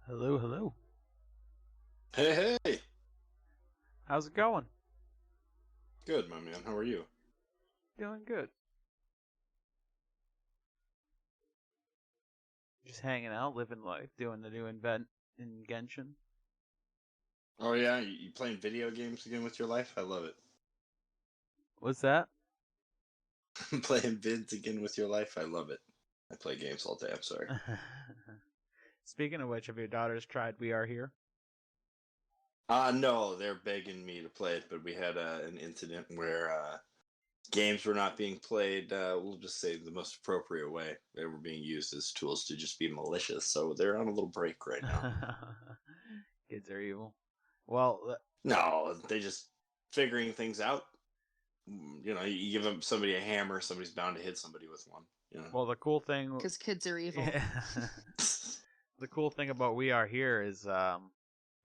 Hello, hello. Hey, hey. How's it going? Good, my man. How are you? Doing good. Just hanging out, living life, doing the new event in Genshin. Oh, yeah? You playing video games again with your life? I love it. What's that? Playing vids again with your life? I love it. I play games all day. I'm sorry. Speaking of which, have your daughters tried We Are Here? No, they're begging me to play it, but we had an incident where games were not being played, we'll just say the most appropriate way. They were being used as tools to just be malicious, so they're on a little break right now. Kids are evil. Well, No, they just figuring things out. You know, you give them somebody a hammer, somebody's bound to hit somebody with one. You know. well, the cool thing, Because kids are evil. the cool thing about We Are Here is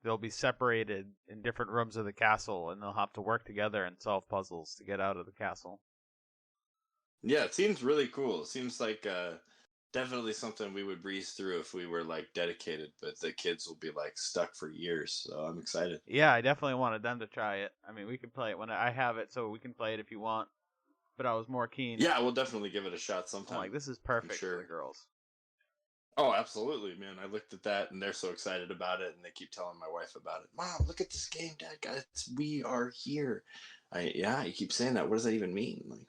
they'll be separated in different rooms of the castle, and they'll have to work together and solve puzzles to get out of the castle. Yeah, it seems really cool. It seems like definitely something we would breeze through if we were like dedicated, but the kids will be like stuck for years. So I'm excited. Yeah, I definitely wanted them to try it. I mean, we can play it when I have it, so we can play it if you want. But I was more keen. Yeah, we'll definitely give it a shot I'm sometime. like, this is perfect for sure. the girls. Oh, absolutely, man. I looked at that and they're so excited about it, and they keep telling my wife about it. Mom, look at this game, Dad. Guys, We Are Here. Yeah, you keep saying that. What does that even mean? Like,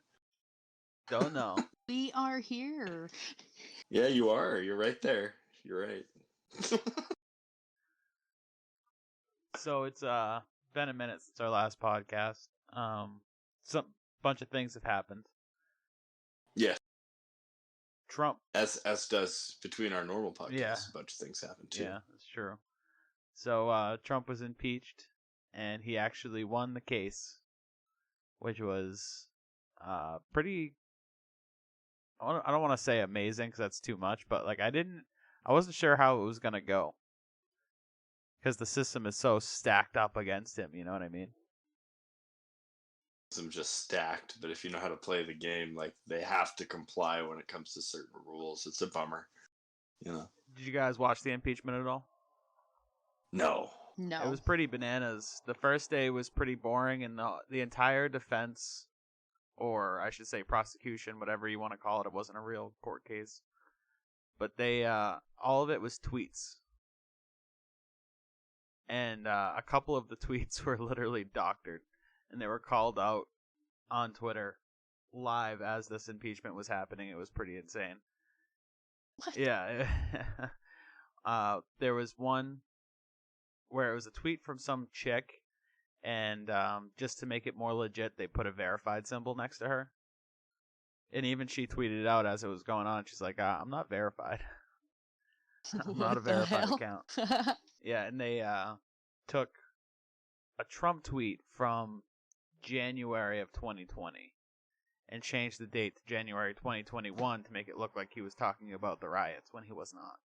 Don't know. We are here. yeah, you are. You're right there. You're right. So it's been a minute since our last podcast. Some bunch of things have happened. Yeah. Trump. As does between our normal podcasts, Yeah. a bunch of things happen too. Yeah, that's true. So Trump was impeached, and he actually won the case, which was pretty. I don't want to say amazing because that's too much, but like I wasn't sure how it was gonna go because the system is so stacked up against him. You know what I mean? Them just stacked, but if you know how to play the game, like they have to comply when it comes to certain rules. It's a bummer, you know. Did you guys watch the impeachment at all? No. No. It was pretty bananas. The first day was pretty boring, and the entire defense, or I should say prosecution, whatever you want to call it, it wasn't a real court case. But they, all of it was tweets. And a couple of the tweets were literally doctored, and they were called out on Twitter live as this impeachment was happening. It was pretty insane. What? Yeah. There was one where it was a tweet from some chick, and just to make it more legit, they put a verified symbol next to her. And even she tweeted it out as it was going on. She's like, I'm not verified. I'm not a verified account. Yeah, and they took a Trump tweet from January of 2020 and changed the date to January 2021 to make it look like he was talking about the riots when he was not.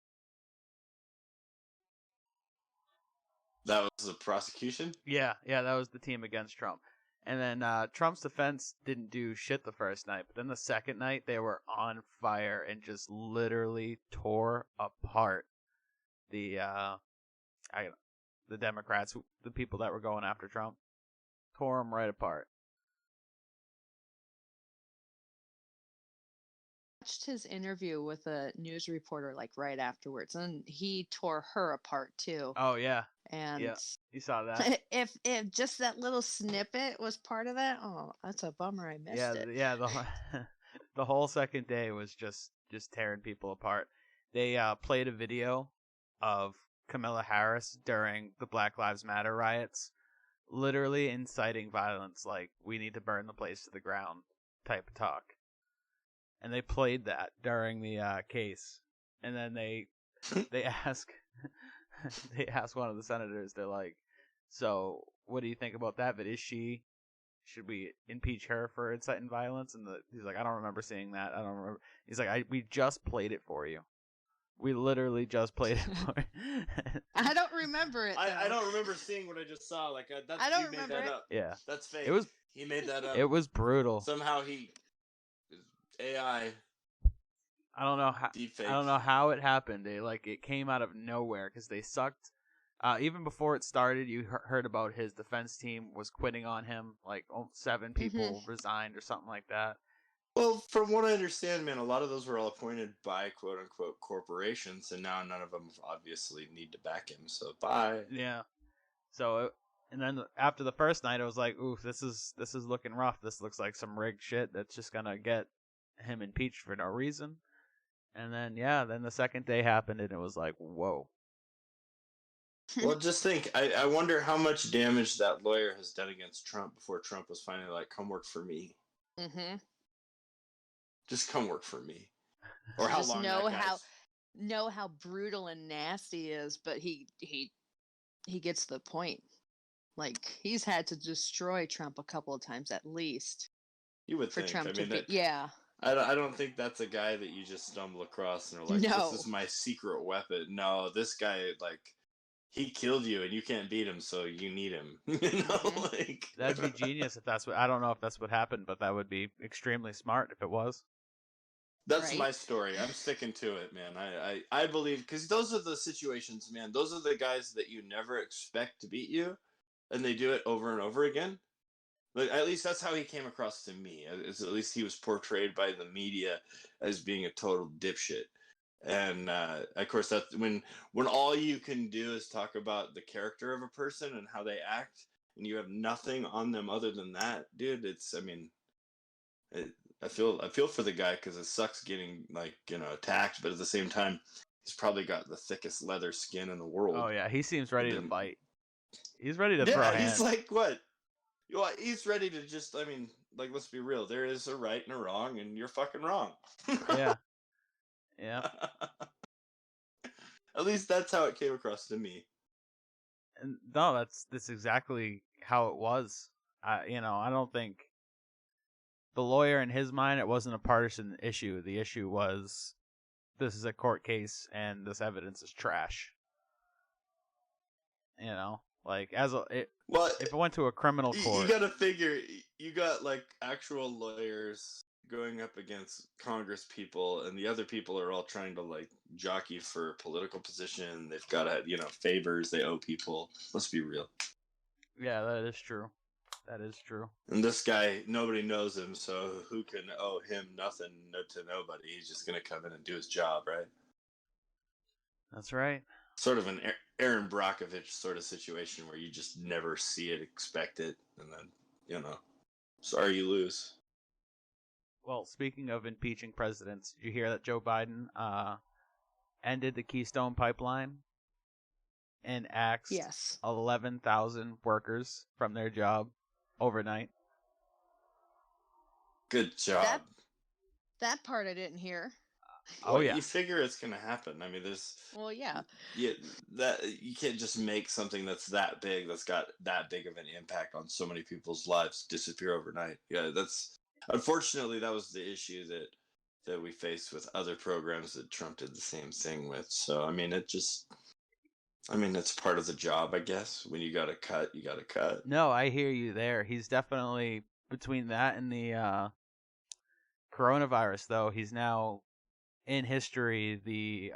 That was the prosecution? Yeah, that was the team against Trump. And then Trump's defense didn't do shit the first night, but then the second night they were on fire and just literally tore apart the the Democrats, the people that were going after Trump, tore them right apart. Watched his interview with a news reporter like right afterwards, and he tore her apart too. Oh yeah, And yeah, you saw that. if just that little snippet was part of that, oh, that's a bummer. I missed it. Yeah. The whole second day was just tearing people apart. They played a video of Kamala Harris during the Black Lives Matter riots, literally inciting violence, like we need to burn the place to the ground type of talk. And they played that during the case, and then they ask they ask one of the senators. They're like, "So, what do you think about that? But should we impeach her for inciting violence?" And he's like, "I don't remember seeing that. I don't remember." He's like, "We just played it for you. We literally just played it for you." I don't remember it. I don't remember seeing what I just saw. Like that's I don't you made remember that it. up. Yeah, That's fake. He made that up. it was brutal. Somehow AI. I don't know how. Deep I don't know how it happened. It came out of nowhere because they sucked. Even before it started, you heard about his defense team was quitting on him. Like 7 people resigned or something like that. Well, from what I understand, man, a lot of those were all appointed by quote unquote corporations, and now none of them obviously need to back him. So bye. Yeah. So, and then after the first night, I was like, "Ooh, this is looking rough. This looks like some rigged shit that's just gonna get him impeached for no reason." And then then the second day happened, and it was like, "Whoa." Well, just think. I wonder how much damage that lawyer has done against Trump before Trump was finally like, "Come work for me." Mm-hmm. Just come work for me. Or how just long know how brutal and nasty he is, but he gets the point. Like, he's had to destroy Trump a couple of times at least. You would for think. Trump I to mean, be I don't think that's a guy that you just stumble across and are like, No. "This is my secret weapon." No, this guy, like, he killed you and you can't beat him, so you need him. You know, like That'd be genius if that's what. I don't know if that's what happened, but that would be extremely smart if it was. That's Right? my story. I'm sticking to it, man. I believe, because those are the situations, man. Those are the guys that you never expect to beat you, and they do it over and over again. Like, at least that's how he came across to me. At least he was portrayed by the media as being a total dipshit. And of course, that's when all you can do is talk about the character of a person and how they act, and you have nothing on them other than that, dude. It's, I mean, I feel for the guy because it sucks getting, like, attacked, but at the same time, he's probably got the thickest leather skin in the world. Oh yeah, he seems ready to fight. He's ready to throw Yeah, hands. he's like, what? He's ready to just, I mean, like, let's be real. There is a right and a wrong, and you're fucking wrong. Yeah. Yeah. At least that's how it came across to me. And no, that's exactly how it was. I don't think the lawyer, in his mind, it wasn't a partisan issue. The issue was, this is a court case and this evidence is trash. Like, if it went to a criminal court, you gotta figure, you got, like, actual lawyers going up against Congress people, and the other people are all trying to, like, jockey for political position. They've got favors they owe people. Let's be real. Yeah, that is true. That is true. And this guy, nobody knows him, so who can owe him nothing to nobody? He's just gonna come in and do his job, right? That's right. Sort of an Aaron Brockovich sort of situation where you just never see it, expect it, and then, sorry you lose. Well, speaking of impeaching presidents, did you hear that Joe Biden ended the Keystone Pipeline and axed 11,000 workers from their job overnight? Good job. That part I didn't hear. Oh yeah. You figure it's gonna happen. I mean, that you can't just make something that's that big, that's got that big of an impact on so many people's lives, disappear overnight. Yeah, unfortunately that was the issue that we faced with other programs that Trump did the same thing with. So I mean, it's part of the job, I guess. When you gotta cut, you gotta cut. No, I hear you there. He's definitely, between that and the coronavirus, though, he's now in history the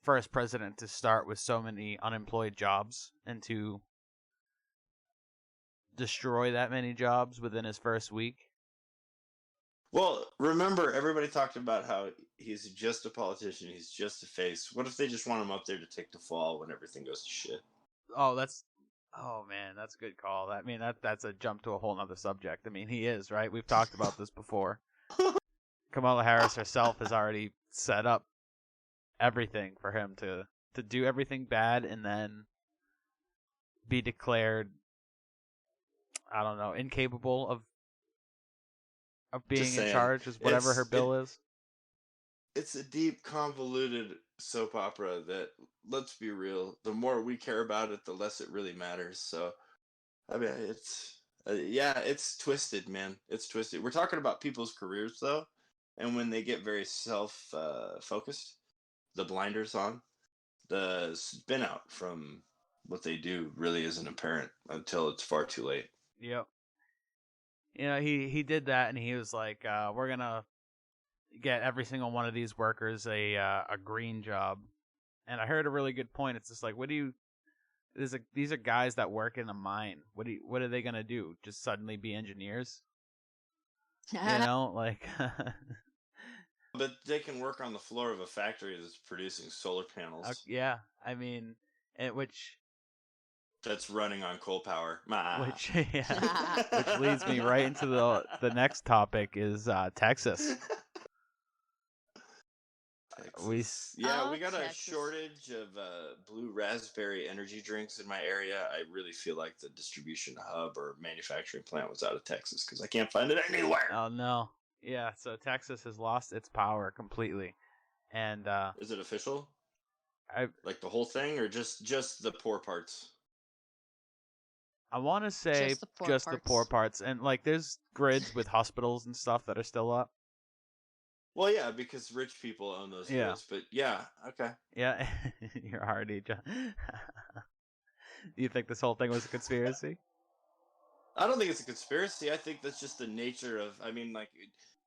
first president to start with so many unemployed jobs and to destroy that many jobs within his first week. Well, remember, everybody talked about how he's just a politician, he's just a face. What if they just want him up there to take the fall when everything goes to shit? Oh man, that's a good call. That's a jump to a whole nother subject. I mean, he is, right? We've talked about this before. Kamala Harris herself has already set up everything for him to do everything bad and then be declared, I don't know, incapable of being in charge, is whatever her bill is. It's a deep, convoluted soap opera that, let's be real, the more we care about it, the less it really matters. So, I mean, it's twisted, man. It's twisted. We're talking about people's careers, though, and when they get very self-focused, the blinders on, the spin out from what they do really isn't apparent until it's far too late. Yep. He did that, and he was like, we're gonna get every single one of these workers a green job. And I heard a really good point. It's just like, these are guys that work in a mine. What are they gonna do? Just suddenly be engineers? You know, like. But they can work on the floor of a factory that's producing solar panels. Yeah, I mean, which that's running on coal power. which leads me right into the next topic is Texas. Texas. We got Texas. a shortage of blue raspberry energy drinks in my area. I really feel like the distribution hub or manufacturing plant was out of Texas because I can't find it anywhere. Oh no. Yeah, so Texas has lost its power completely. And is it official? Like the whole thing or just the poor parts? I want to say just the poor parts. And like there's grids with hospitals and stuff that are still up. Well, yeah, because rich people own those grids. But yeah, okay. Yeah, you're already. You think this whole thing was a conspiracy? I don't think it's a conspiracy. I think that's just the nature of. I mean, like,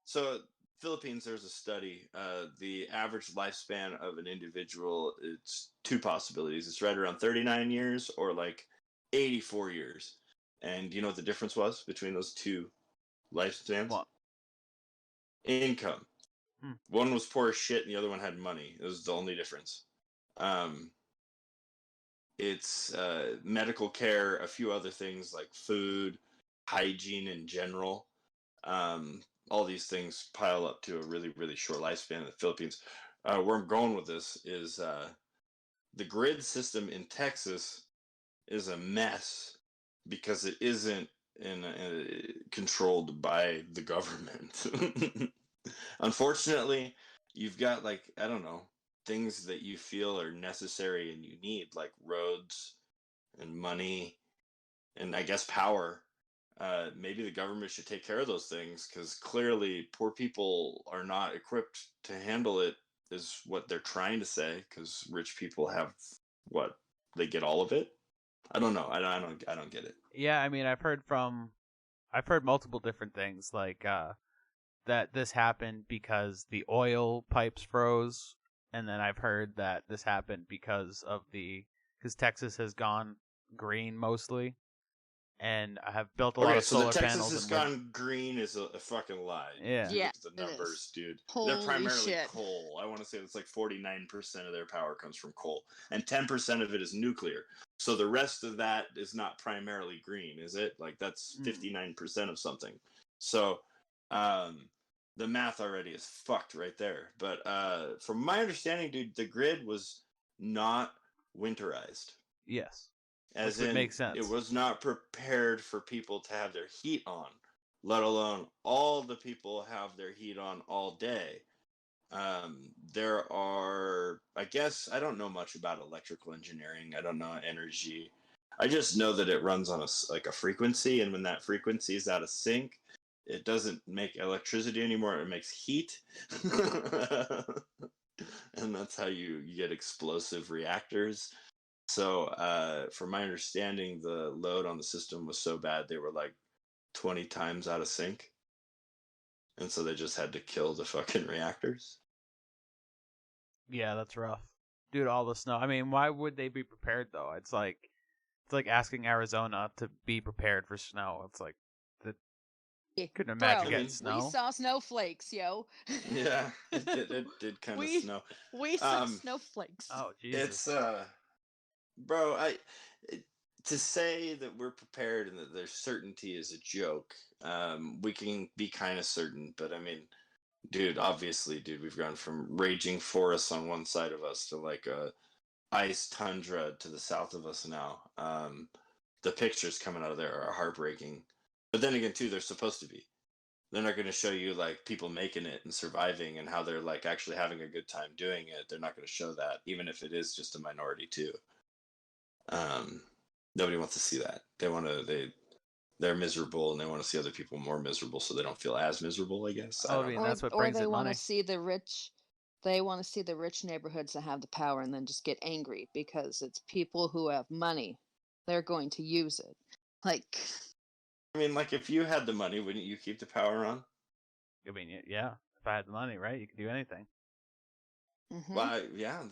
so Philippines. There's a study. The average lifespan of an individual. It's two possibilities. It's right around 39 years or like 84 years. And do you know what the difference was between those two lifespans? What? Income. One was poor as shit and the other one had money. It was the only difference. It's medical care, a few other things like food, hygiene in general. All these things pile up to a really, really short lifespan in the Philippines. Where I'm going with this is the grid system in Texas is a mess because it isn't controlled by the government. Unfortunately, you've got like, I don't know, things that you feel are necessary and you need, like roads and money and I guess power. Maybe the government should take care of those things because clearly poor people are not equipped to handle it, is what they're trying to say. Because rich people have what, they get all of it. I don't know. I don't get it. Yeah, I mean, I've heard multiple different things like that this happened because the oil pipes froze, and then I've heard that this happened because Texas has gone green mostly, and I have built a lot of solar panels. So Texas has gone green is a fucking lie. Yeah, look at the numbers, dude. Holy They're primarily shit. coal. I want to say it's like 49% of their power comes from coal, and 10% of it is nuclear. So the rest of that is not primarily green, is it? Like that's 59% of something. So, the math already is fucked right there. But from my understanding, dude, the grid was not winterized. Yes. As in, makes sense. It was not prepared for people to have their heat on, let alone all the people have their heat on all day. There are, I guess, I don't know much about electrical engineering. I don't know energy. I just know that it runs on a frequency, and when that frequency is out of sync, it doesn't make electricity anymore. It makes heat. And that's how you get explosive reactors. So, from my understanding, the load on the system was so bad they were like 20 times out of sync. And so they just had to kill the fucking reactors. Yeah, that's rough. Dude, all the snow. I mean, why would they be prepared though? It's like asking Arizona to be prepared for snow. It's like couldn't imagine getting snow. We saw snowflakes, yo. Yeah, it did kind of snow. We saw snowflakes. Oh, Jesus. It's bro, to say that we're prepared and that there's certainty is a joke. We can be kind of certain, but I mean, dude, obviously, we've gone from raging forests on one side of us to like a ice tundra to the south of us now. The pictures coming out of there are heartbreaking. But then again, too, they're supposed to be. They're not going to show you like people making it and surviving and how they're like actually having a good time doing it. They're not going to show that, even if it is just a minority too. Nobody wants to see that. They're miserable and they want to see other people more miserable so they don't feel as miserable, I guess. I mean, that's what brings in money. Or they want to see the rich. They want to see the rich neighborhoods that have the power and then just get angry because it's people who have money. They're going to use it. Like, I mean, like if you had the money, wouldn't you keep the power on? I mean, yeah. If I had the money, right? You can do anything. Mm-hmm. Well, yeah,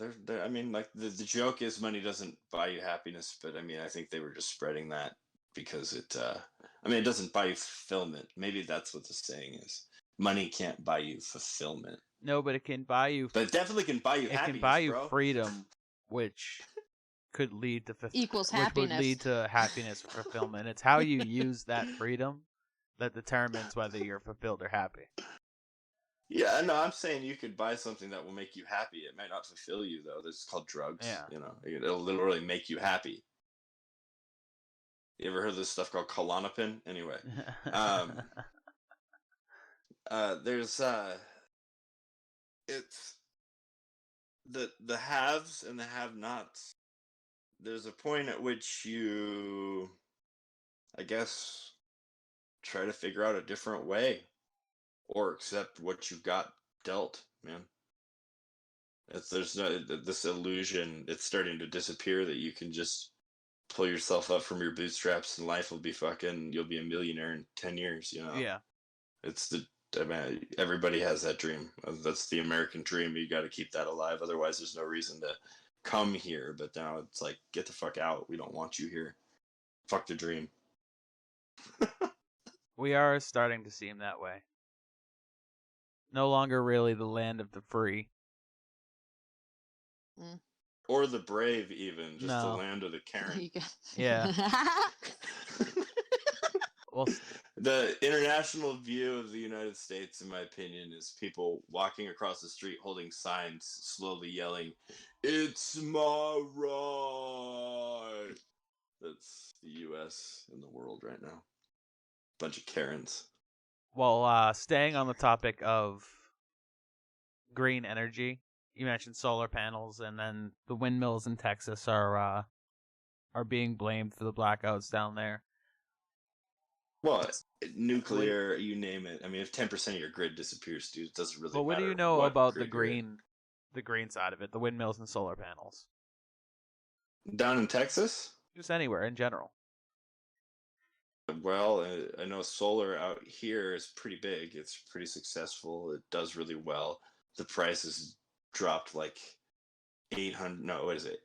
I mean, like the joke is money doesn't buy you happiness, but I mean, I think they were just spreading that because I mean, it doesn't buy you fulfillment. Maybe that's what the saying is. Money can't buy you fulfillment, No, but it can buy you. but it definitely can buy you It can happiness, buy you bro. freedom, which could lead to Equals which would happiness. lead to happiness or fulfillment. It's how you use that freedom that determines whether you're fulfilled or happy. Yeah, no, I'm saying you could buy something that will make you happy. It might not fulfill you though. This is called drugs. Yeah. You know, it'll literally make you happy. You ever heard of this stuff called Klonopin? Anyway, um, there's it's the haves and the have-nots. There's a point at which you, I guess, try to figure out a different way or accept what you got dealt, man. There's no this illusion. It's starting to disappear that you can just pull yourself up from your bootstraps and life will be fucking. You'll be a millionaire in 10 years. You know. Yeah. It's the. I mean, everybody has that dream. That's the American dream. You got to keep that alive. Otherwise, there's no reason to come here. But now it's like, get the fuck out. We don't want you here. Fuck the dream. We are starting to seem that way. No longer really the land of the free. Or the brave, even. Just the No. land of the Karen. Yeah. Well, The international view of the United States, in my opinion, is people walking across the street holding signs, slowly yelling, "It's my right." That's the U.S. in the world right now. Bunch of Karens. well, staying on the topic of green energy, you mentioned solar panels, and then the windmills in Texas are being blamed for the blackouts down there. Well, nuclear, you name it. I mean, if 10% of your grid disappears, dude, it doesn't really matter. But what do you know what about the grid you're in. green side of it, the windmills and solar panels? Down in Texas? Just anywhere in general. Well, I know solar out here is pretty big. It's pretty successful. It does really well. The price has dropped like 800. No, what is it?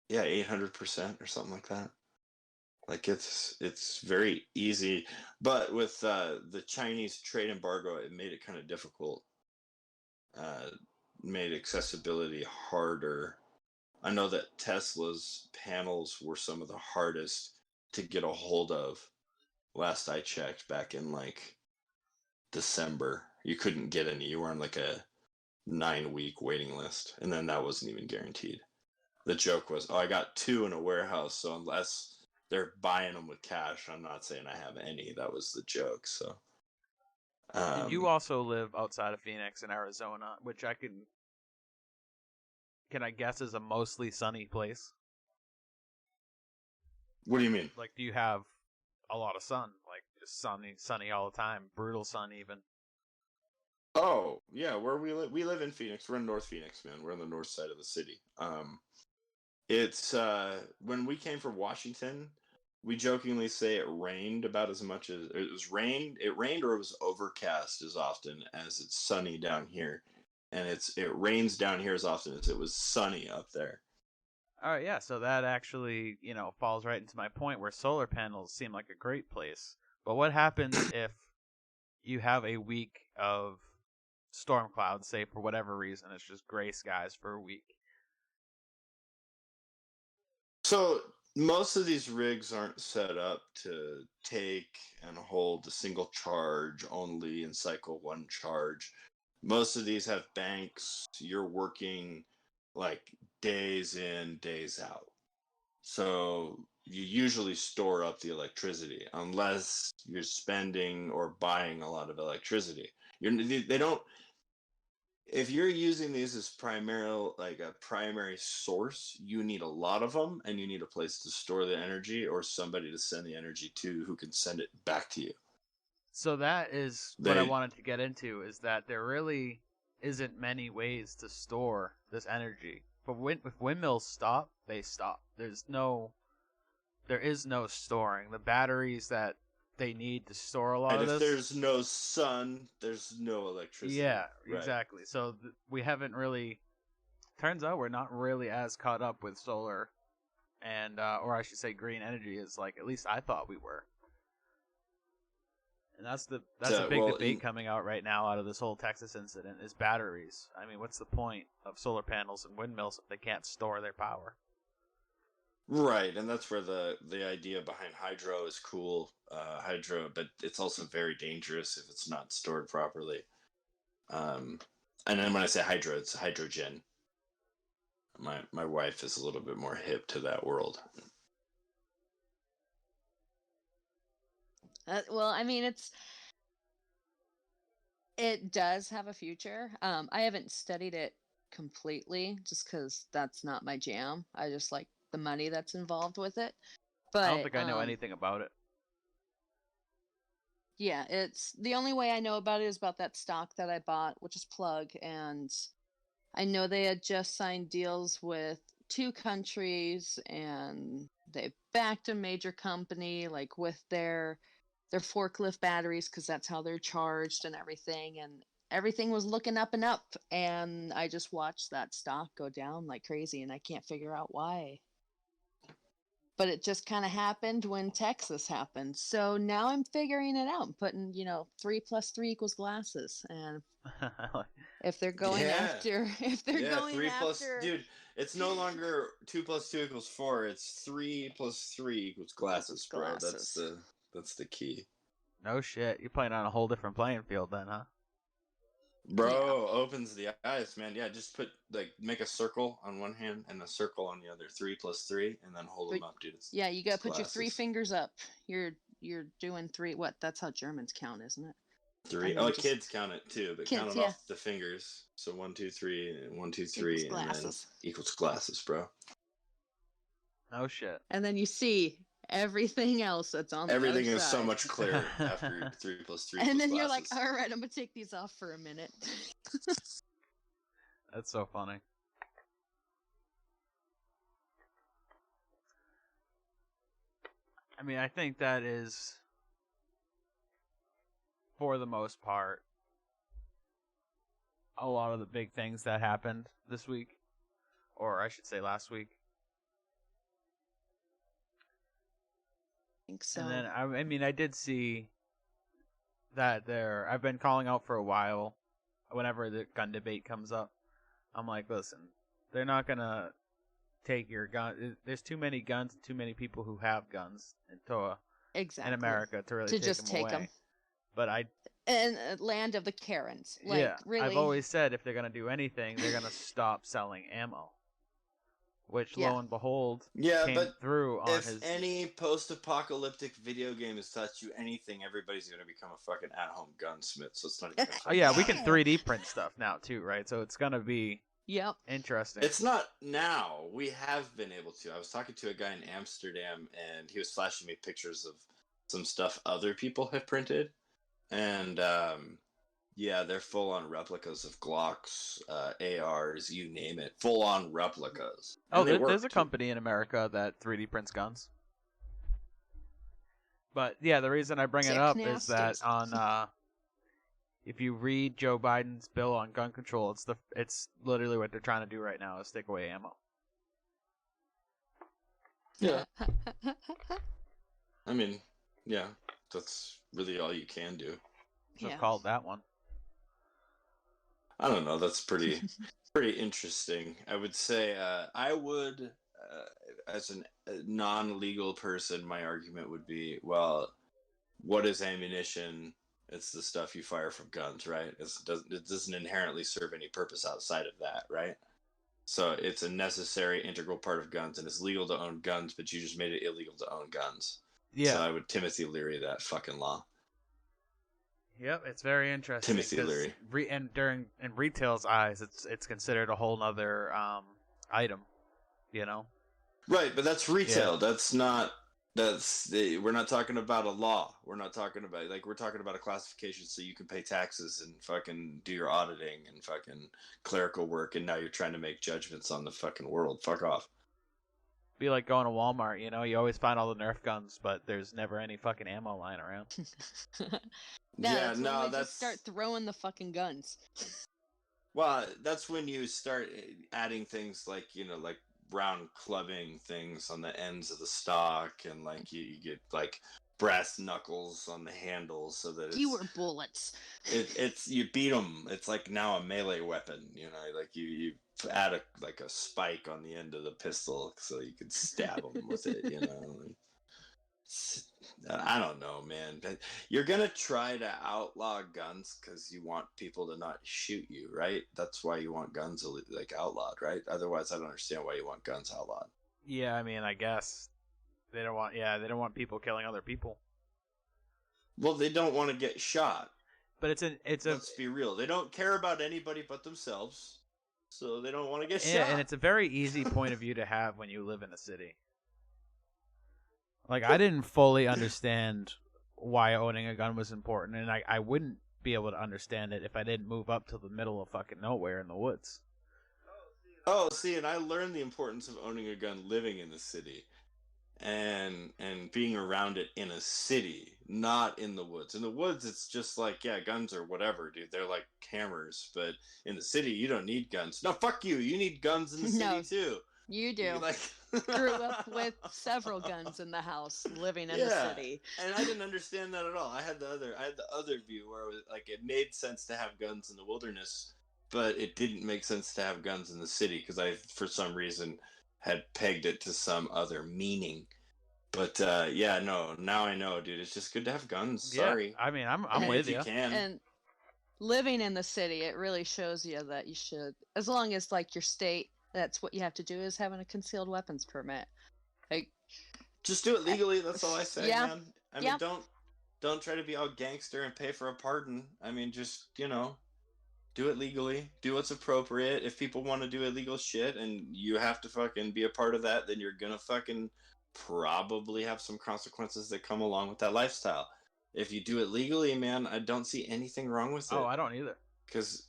Yeah, 800% or something like that. Like it's very easy, but with the Chinese trade embargo, it made it kind of difficult. Made accessibility harder. I know that Tesla's panels were some of the hardest to get a hold of. Last I checked, back in like December, you couldn't get any. You were on like a 9-week waiting list, and then that wasn't even guaranteed. The joke was, oh, I got 2 in a warehouse, so unless they're buying them with cash, I'm not saying I have any. That was the joke. So, And you also live outside of Phoenix in Arizona, which I can I guess is a mostly sunny place. What do you mean? Like, do you have a lot of sun? Like, just sunny all the time, brutal sun even. Oh, yeah, where we live in Phoenix. We're in North Phoenix, man. We're on the north side of the city. It's when we came from Washington, we jokingly say it rained about as much as it rained or it was overcast as often as it's sunny down here. And it rains down here as often as it was sunny up there. All right, yeah, so that actually, falls right into my point where solar panels seem like a great place. But what happens if you have a week of storm clouds, say for whatever reason, it's just gray skies for a week? So most of these rigs aren't set up to take and hold a single charge only and cycle one charge. Most of these have banks. You're working like days in, days out. So you usually store up the electricity unless you're spending or buying a lot of electricity. They don't. If you're using these as like a primary source, you need a lot of them, and you need a place to store the energy or somebody to send the energy to who can send it back to you. So that is what I wanted to get into, is that there really isn't many ways to store this energy. But if windmills stop, they stop. There is no storing. The batteries that they need to store a lot And of if this. there's no sun, there's no electricity. Yeah, right. exactly. So we haven't really. Turns out we're not really as caught up with solar, and or I should say green energy as like at least I thought we were. And that's a big debate coming out right now out of this whole Texas incident is batteries. I mean, what's the point of solar panels and windmills if they can't store their power? Right, and that's where the idea behind hydro is cool. Hydro, but it's also very dangerous if it's not stored properly. And then when I say hydro, it's hydrogen. My wife is a little bit more hip to that world. Well, I mean, it does have a future. I haven't studied it completely just because that's not my jam. I just like the money that's involved with it. But I don't think I know anything about it. Yeah, it's the only way I know about it is about that stock that I bought, which is Plug, and I know they had just signed deals with 2 countries, and they backed a major company like with their forklift batteries because that's how they're charged and everything was looking up and up, and I just watched that stock go down like crazy, and I can't figure out why. But it just kind of happened when Texas happened. So now I'm figuring it out. I'm putting, 3 plus 3 equals glasses. And if they're going after, three plus, dude, it's no longer 2 plus 2 equals 4. It's 3 plus 3 equals glasses, bro. That's the key. No shit. You're playing on a whole different playing field then, huh? Bro, opens the eyes, man. Yeah, just make a circle on one hand and a circle on the other. 3 plus 3, and then hold them up, dude. You gotta put your 3 fingers up. You're doing 3. What? That's how Germans count, isn't it? 3. Oh, kids count it too, but count it off the fingers. So 1, 2, 3, and 1, 2, 3, and then equals glasses, bro. Oh shit. And then you see everything else that's on the other side. Everything is so much clearer after 3 plus 3 and then glasses. You're like, all right, I'm gonna take these off for a minute. That's so funny. I mean, I think that is, for the most part, a lot of the big things that happened this week, or I should say last week. I think so. And then, I mean, I did see that I've been calling out for a while, whenever the gun debate comes up. I'm like, listen, they're not going to take your gun. There's too many guns and too many people who have guns in America to really take them away. But and land of the Karens. Really. I've always said if they're going to do anything, they're going to stop selling ammo. Which, lo and behold, came through on if any post-apocalyptic video game has taught you anything, everybody's going to become a fucking at-home gunsmith, so it's not even... Oh, yeah, we can 3D print stuff now, too, right? So it's going to be interesting. It's not now. We have been able to. I was talking to a guy in Amsterdam, and he was flashing me pictures of some stuff other people have printed, and... yeah, they're full-on replicas of Glocks, ARs, you name it. Full-on replicas. Oh, there's a company in America that 3D prints guns. But, yeah, the reason I bring it up is that if you read Joe Biden's bill on gun control, it's literally what they're trying to do right now is take away ammo. Yeah. I mean, yeah, that's really all you can do. So called that one. I don't know. That's pretty interesting. I would say I would, as a non-legal person, my argument would be, well, what is ammunition? It's the stuff you fire from guns, right? It doesn't inherently serve any purpose outside of that, right? So it's a necessary, integral part of guns, and it's legal to own guns, but you just made it illegal to own guns. Yeah. So I would Timothy Leary that fucking law. Yep, it's very interesting. Timothy Leary. In retail's eyes, it's considered a whole nother item, you know? Right, but that's retail. Yeah. We're not talking about a law. We're not talking about, we're talking about a classification so you can pay taxes and fucking do your auditing and fucking clerical work, and now you're trying to make judgments on the fucking world. Fuck off. Be like going to Walmart, you know, you always find all the Nerf guns, but there's never any fucking ammo lying around. Yeah, that's when we just start throwing the fucking guns. Well, that's when you start adding things like, like round clubbing things on the ends of the stock, and like you get like brass knuckles on the handles so that fewer bullets. It's you beat them. It's like now a melee weapon, like you add a spike on the end of the pistol so you can stab them with it, I don't know, man. You're gonna try to outlaw guns because you want people to not shoot you, right? That's why you want guns like outlawed, right? Otherwise, I don't understand why you want guns outlawed. Yeah, I mean, I guess they don't want people killing other people. Well, they don't want to get shot. But let's be real. They don't care about anybody but themselves, so they don't want to get shot. Yeah, and it's a very easy point of view to have when you live in a city. Like, I didn't fully understand why owning a gun was important, and I wouldn't be able to understand it if I didn't move up to the middle of fucking nowhere in the woods. Oh, see, and I learned the importance of owning a gun living in the city. And being around it in a city, not in the woods. In the woods, it's just like, yeah, guns or whatever, dude. They're like hammers. But in the city, you don't need guns. No, fuck you. You need guns in the city too. You do. Grew up with several guns in the house, living in the city. And I didn't understand that at all. I had the other view where it was like it made sense to have guns in the wilderness, but it didn't make sense to have guns in the city because I, for some reason, had pegged it to some other meaning. But no, now I know, dude. It's just good to have guns. Sorry. I mean, I'm with you. And living in the city, it really shows you that you should, as long as like your state, that's what you have to do, is having a concealed weapons permit. Like, just do it legally. That's all I say, yeah, man. I mean, don't try to be all gangster and pay for a pardon. I mean, just do it legally. Do what's appropriate. If people want to do illegal shit and you have to fucking be a part of that, then you're gonna fucking probably have some consequences that come along with that lifestyle. If you do it legally, man, I don't see anything wrong with it. Oh, I don't either. Because,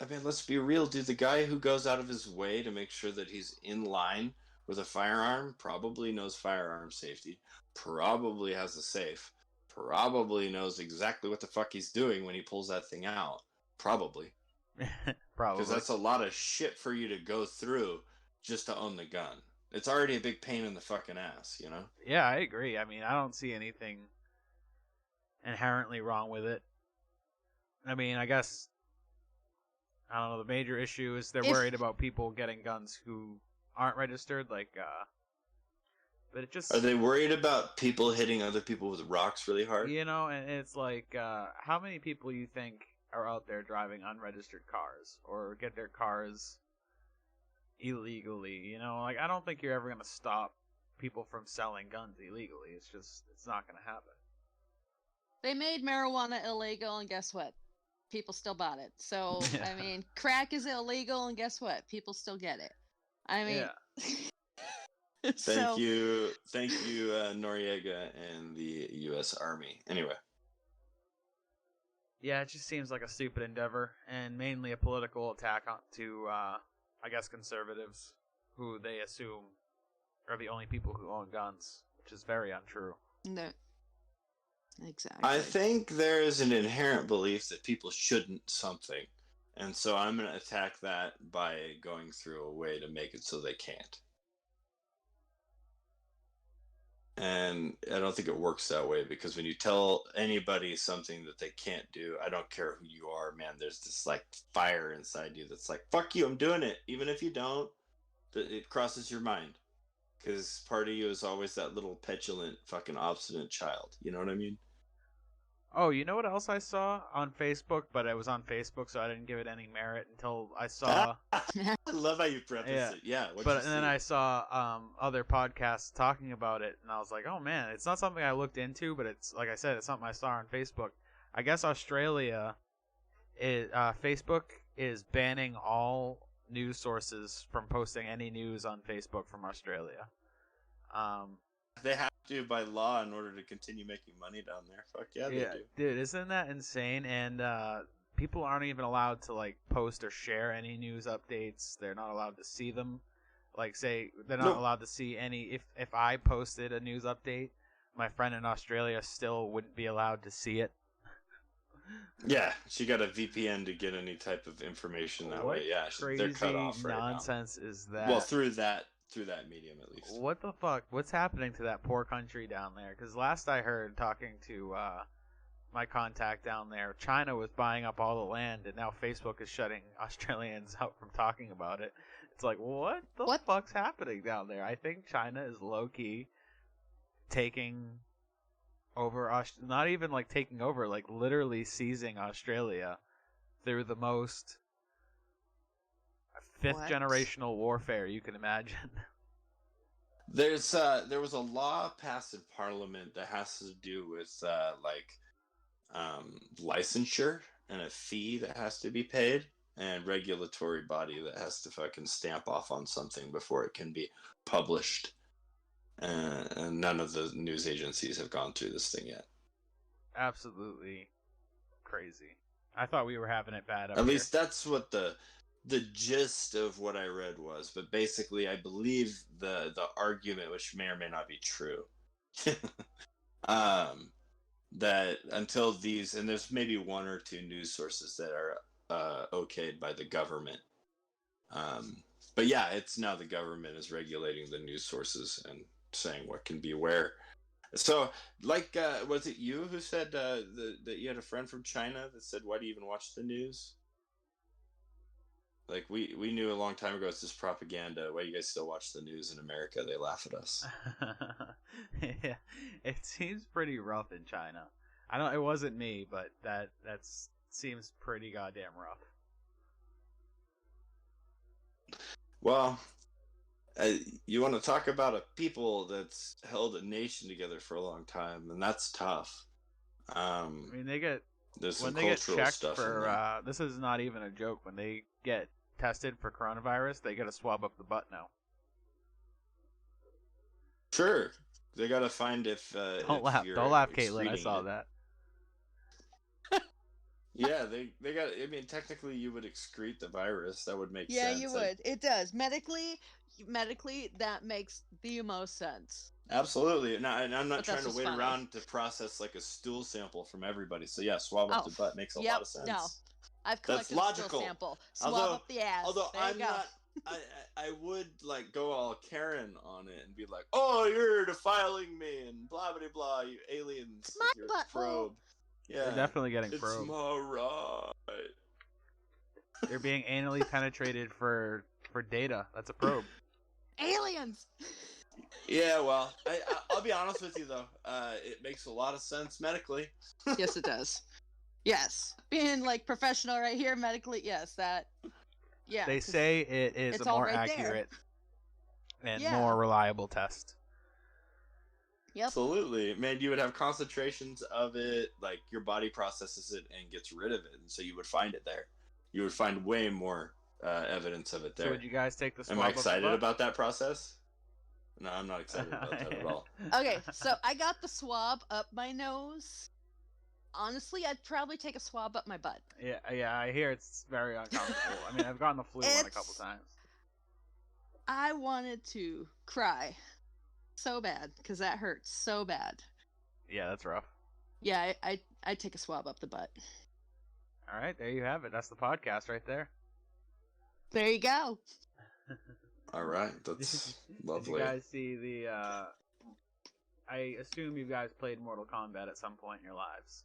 I mean, let's be real, dude. The guy who goes out of his way to make sure that he's in line with a firearm probably knows firearm safety, probably has a safe, probably knows exactly what the fuck he's doing when he pulls that thing out. Probably. Probably. Because that's a lot of shit for you to go through just to own the gun. It's already a big pain in the fucking ass, Yeah, I agree. I mean, I don't see anything inherently wrong with it. I mean, I guess, I don't know, the major issue is they're worried about people getting guns who aren't registered, but it just... Are they worried about people hitting other people with rocks really hard? And it's like, how many people you think are out there driving unregistered cars or get their cars illegally? I don't think you're ever going to stop people from selling guns illegally. It's not going to happen. They made marijuana illegal, and guess what? People still bought it. So, I mean, crack is illegal, and guess what? People still get it. I mean... Yeah. Thank you, Noriega and the U.S. Army. Anyway. Yeah, it just seems like a stupid endeavor, and mainly a political attack to, I guess, conservatives, who they assume are the only people who own guns, which is very untrue. No. Exactly. I think there is an inherent belief that people shouldn't something, and so I'm going to attack that by going through a way to make it so they can't. And I don't think it works that way, because when you tell anybody something that they can't do, I don't care who you are, man, there's this like fire inside you that's like, fuck you, I'm doing it. Even if you don't, it crosses your mind. Because part of you is always that little petulant, fucking obstinate child. You know what I mean? Oh, you know what else I saw on Facebook? But it was on Facebook, so I didn't give it any merit until I saw... I love how you preface it. Yeah. But then I saw other podcasts talking about it, and I was like, oh man, it's not something I looked into, but it's, like I said, it's something I saw on Facebook. I guess Australia, Facebook is banning all news sources from posting any news on Facebook from Australia. They have to by law in order to continue making money down there. Fuck yeah, they do. Dude, isn't that insane? And people aren't even allowed to like post or share any news updates. They're not allowed to see them. Like, say they're not Nope. allowed to see any. If I posted a news update, my friend in Australia still wouldn't be allowed to see it. Yeah, she got a VPN to get any type of information that What way. Yeah, they're cut crazy off right now. nonsense is that? Well, through that medium at least. What the fuck? What's happening to that poor country down there? Because last I heard, talking to my contact down there, China was buying up all the land, and now Facebook is shutting Australians out from talking about it. It's like, what the fuck's happening down there? I think China is low-key taking over, not even like taking over, like literally seizing Australia through the most fifth generational warfare you can imagine. There was a law passed in Parliament that has to do with licensure and a fee that has to be paid, and regulatory body that has to fucking stamp off on something before it can be published. And none of the news agencies have gone through this thing yet. Absolutely crazy. I thought we were having it bad up At here. least that's what the gist of what I read was. But basically, I believe the argument, which may or may not be true, that until these, and there's maybe one or two news sources that are okayed by the government. But yeah, it's now the government is regulating the news sources and saying what can be where. So, like, was it you who said that you had a friend from China that said, "Why do you even watch the news?" Like, we knew a long time ago it's just propaganda. Why do you guys still watch the news in America? They laugh at us. Yeah, it seems pretty rough in China. It wasn't me, but that seems pretty goddamn rough. Well, you want to talk about a people that's held a nation together for a long time, and that's tough. I mean, they get there's when some they get cultural checked stuff for this is not even a joke. When they get tested for coronavirus, they get a swab up the butt now. Sure, they gotta find if Don't laugh, Katelyn. I saw that. Yeah, they got. I mean, technically, you would excrete the virus. That would make sense. Yeah, you would. It does. Medically, that makes the most sense. Absolutely. No, and I'm not trying to wait funny. around to process like a stool sample from everybody. So yeah, swab up the butt makes a lot of sense. No, I've collected a stool sample. Swab up the ass. Although there I'm you go. not. I would like go all Karen on it and be like, "Oh, you're defiling me," and blah blah blah. You aliens, It's my your butthole. probe. Yeah, They're definitely getting it's probed. my right. They're being anally penetrated for data. That's a probe. Aliens. Yeah, well, I'll be honest with you though. It makes a lot of sense medically. Yes, it does. Yes, being like professional right here medically. Yes, that. Yeah. They say it is a more accurate and more reliable test. Yep. Absolutely. Man, you would have concentrations of it, like your body processes it and gets rid of it, and so you would find it there. You would find way more evidence of it there. So would you guys take the swab? Am I excited about that process? No, I'm not excited about that at all. Okay, so I got the swab up my nose. Honestly, I'd probably take a swab up my butt. Yeah, I hear it's very uncomfortable. I mean, I've gotten the flu one a couple times. I wanted to cry so bad because that hurts so bad. Yeah, that's rough. Yeah, I'd take a swab up the butt. All right, there you have it. That's the podcast right there. There you go. All right, that's lovely. Did you guys see the? I assume you guys played Mortal Kombat at some point in your lives.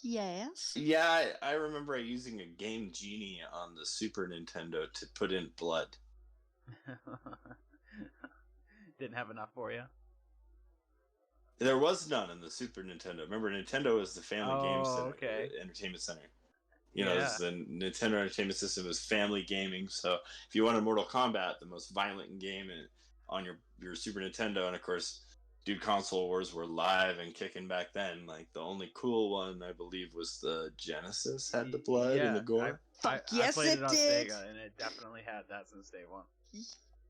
Yes. Yeah, I remember using a Game Genie on the Super Nintendo to put in blood. Didn't have enough for you. There was none in the Super Nintendo. Remember, Nintendo was the family game center, entertainment center. You know, the Nintendo Entertainment System was family gaming. So if you wanted Mortal Kombat, the most violent game on your Super Nintendo, and of course, dude, console wars were live and kicking back then. Like the only cool one, I believe, was the Genesis had the blood and the gore. I yes, played it on did. Sega, and it definitely had that since day one.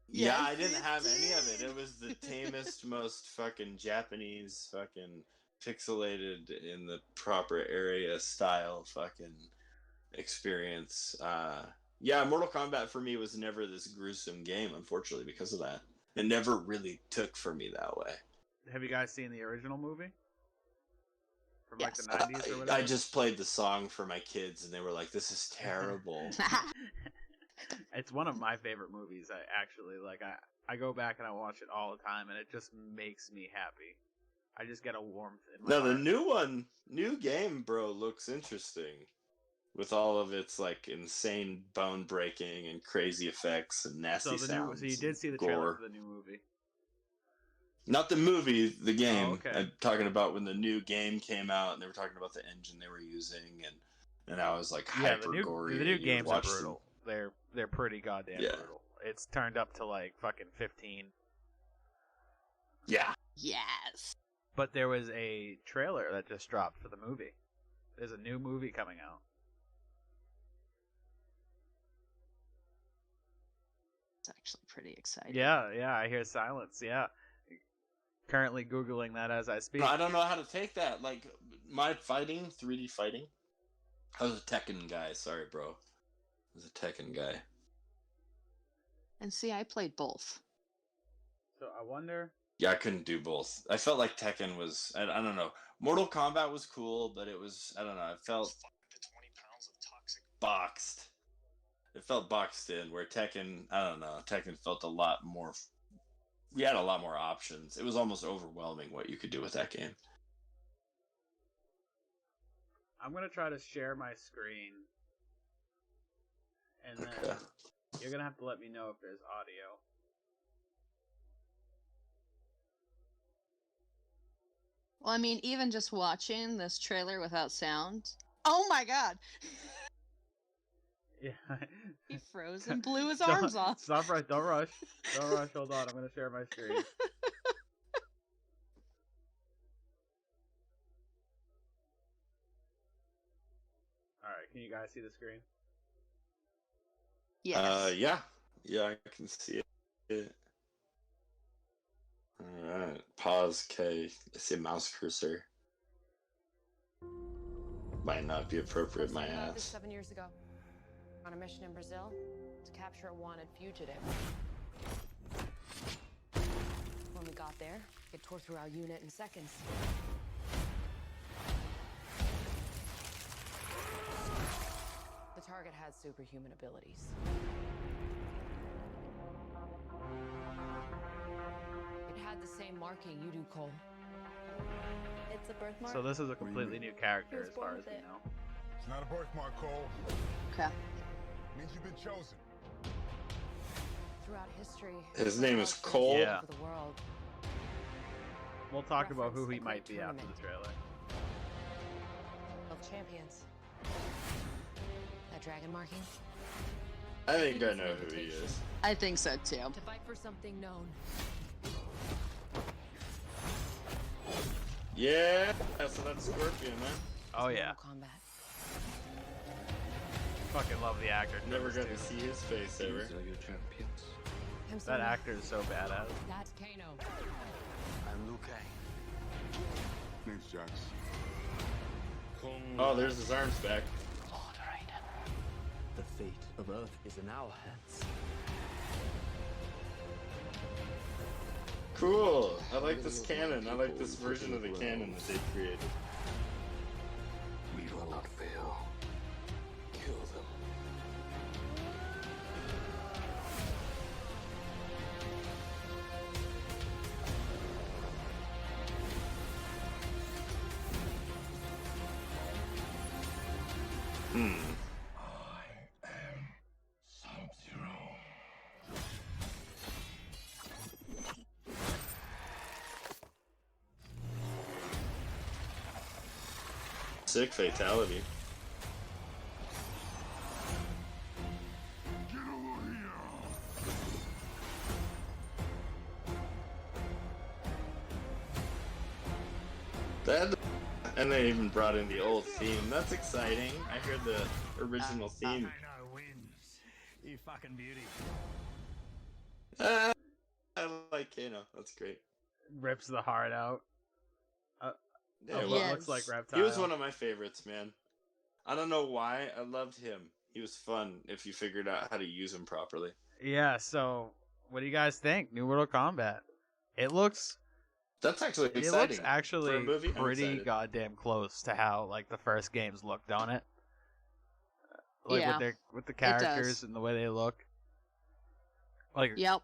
Yeah, I didn't have any of it. It was the tamest, most fucking Japanese, fucking pixelated in the proper area style fucking experience. Yeah, Mortal Kombat for me was never this gruesome game, unfortunately, because of that. It never really took for me that way. Have you guys seen the original movie? From like the Yes. 90s or whatever? I just played the song for my kids, and they were like, "This is terrible." It's one of my favorite movies. I actually like. I go back and I watch it all the time, and it just makes me happy. I just get a warmth in my No, heart. the new game, bro, looks interesting. With all of its like insane bone breaking and crazy effects and nasty sounds. So you did see the gore. trailer for the new movie? Not the movie, the game. Oh, okay. I'm talking about when the new game came out, and they were talking about the engine they were using, and I was like hyper gory. The new games are them. brutal. They're pretty goddamn brutal. It's turned up to like fucking 15. Yeah. Yes. But there was a trailer that just dropped for the movie. There's a new movie coming out. It's actually pretty exciting. Yeah, I hear silence. Yeah. Currently Googling that as I speak. No, I don't know how to take that. Like, my fighting, 3D fighting, I was a Tekken guy. Sorry, bro. I was a Tekken guy. And see, I played both. So I wonder... Yeah, I couldn't do both. I felt like Tekken was... I don't know. Mortal Kombat was cool, but it was... I don't know. It felt... boxed. It felt boxed in, where Tekken... I don't know. Tekken felt a lot more... We had a lot more options. It was almost overwhelming what you could do with that game. I'm going to try to share my screen. And then Okay. you're going to have to let me know if there's audio. Well, I mean, even just watching this trailer without sound. Oh my god! Yeah. He froze and blew his arms off. Stop rush. Don't rush. Don't rush. Hold on. I'm going to share my screen. Alright, can you guys see the screen? Yes. Yeah. Yeah, I can see it. Alright. Pause K. I see mouse cursor. Might not be appropriate, my This ass. 7 years ago, on a mission in Brazil to capture a wanted fugitive. When we got there, it tore through our unit in seconds. The target had superhuman abilities. It had the same marking you do, Cole. It's a birthmark. So this is a completely new character He was as far born as with we it. know. It's not a birthmark, Cole. Okay. It means you've been chosen. Throughout history, His name is all Cole? Yeah. over the world. We'll talk about who he Reference a might great be after the tournament. trailer. Of champions. That dragon marking? I think I know who he is. I think so too. To fight for something known. Yeah, so that's Scorpion, man. Oh yeah. Mortal Kombat. Fucking love the actor. Never too. got to see his face ever. These are your champions. I'm That sorry. actor is so badass. That's Kano. I'm Liu Kang. Name's Jax. Oh, there's his arms back. Lord Raiden. The fate of Earth is in our hands. Cool. I like this canon. I like this version of the canon that they created. We will not fail. Kill them. I am Sub-Zero. Sick fatality. Get over here! That, and they even brought in the old theme. That's exciting. I heard the original theme. Kano wins. You fucking beauty. I like Kano. That's great. Rips the heart out. Yeah, Of well, what looks like Yes. reptile. he was one of my favorites, man. I don't know why. I loved him. He was fun if you figured out how to use him properly. Yeah. So, what do you guys think? New Mortal Kombat. It looks That's actually It exciting. looks For a actually movie, I'm pretty excited. goddamn close to how like the first games looked on it. Like Yeah, with the does. characters and the way they look. Like Yep.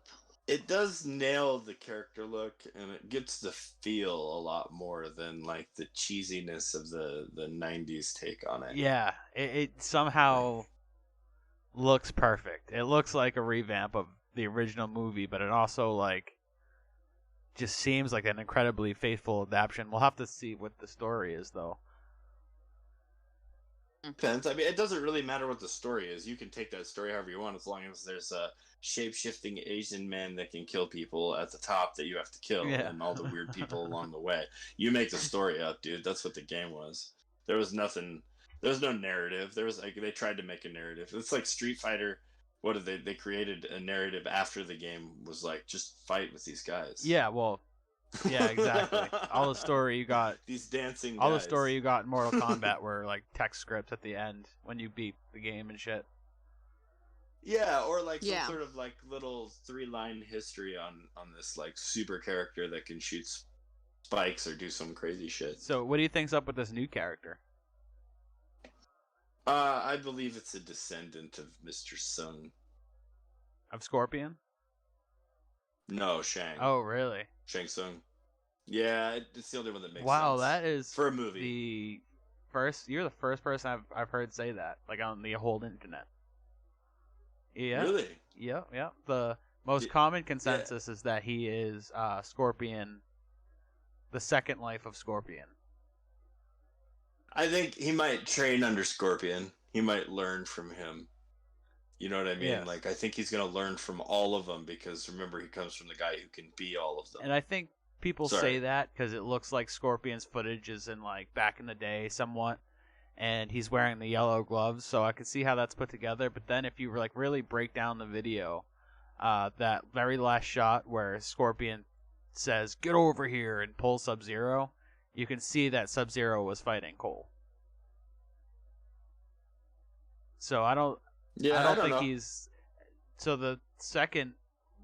It does nail the character look, and it gets the feel a lot more than like the cheesiness of the 90s take on it. yeah, it somehow looks perfect. It looks like a revamp of the original movie, but it also like just seems like an incredibly faithful adaptation. We'll have to see what the story is though. Depends. I mean, it doesn't really matter what the story is. You can take that story however you want, as long as there's a shape-shifting Asian man that can kill people at the top that you have to kill, Yeah. and all the weird people along the way. You make the story up, dude. That's what the game was. There was nothing. There was no narrative. There was like they tried to make a narrative. It's like Street Fighter. What did they? They created a narrative after the game was like just fight with these guys. Yeah, well, yeah, exactly. All the story you got, These dancing. all the guys. story you got in Mortal Kombat were like text scripts at the end when you beat the game and shit. Yeah, or like Yeah. some sort of like little 3-line history on this like super character that can shoot spikes or do some crazy shit. So, what do you think's up with this new character? I believe it's a descendant of Mr. Sung. Of Scorpion? No, Shang. Oh, really? Shang Tsung. Yeah, it's the only one that makes Wow, sense. that is For a movie. the first. You're the first person I've heard say that, like on the whole internet. Yeah. Really? Yeah, yeah. The most common consensus is that he is Scorpion, the second life of Scorpion. I think he might train under Scorpion. He might learn from him. You know what I mean? Yeah. Like, I think he's going to learn from all of them because, remember, he comes from the guy who can be all of them. And I think people Sorry. say that because it looks like Scorpion's footage is in like back in the day somewhat, and he's wearing the yellow gloves, so I can see how that's put together. But then if you like really break down the video, that very last shot where Scorpion says "Get over here" and pulls Sub-Zero, you can see that Sub-Zero was fighting Cole. So I don't think know. he's. So the second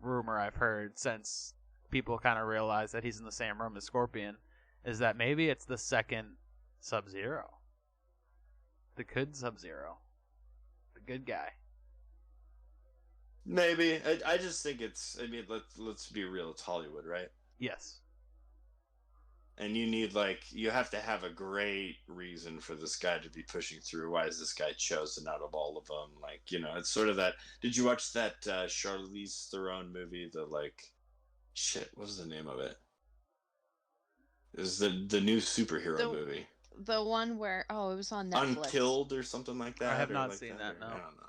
rumor I've heard since people kind of realize that he's in the same room as Scorpion is that maybe it's the second Sub-Zero. The good Sub-Zero. The good guy. Maybe. I just think it's. I mean, let's be real. It's Hollywood, right? Yes. And you have to have a great reason for this guy to be pushing through. Why is this guy chosen out of all of them? Like, it's sort of that. Did you watch that Charlize Theron movie? The shit. What was the name of it? It was the new superhero movie. The one where it was on Netflix. Unkilled or something like that. I have or not like seen that. No. I don't know.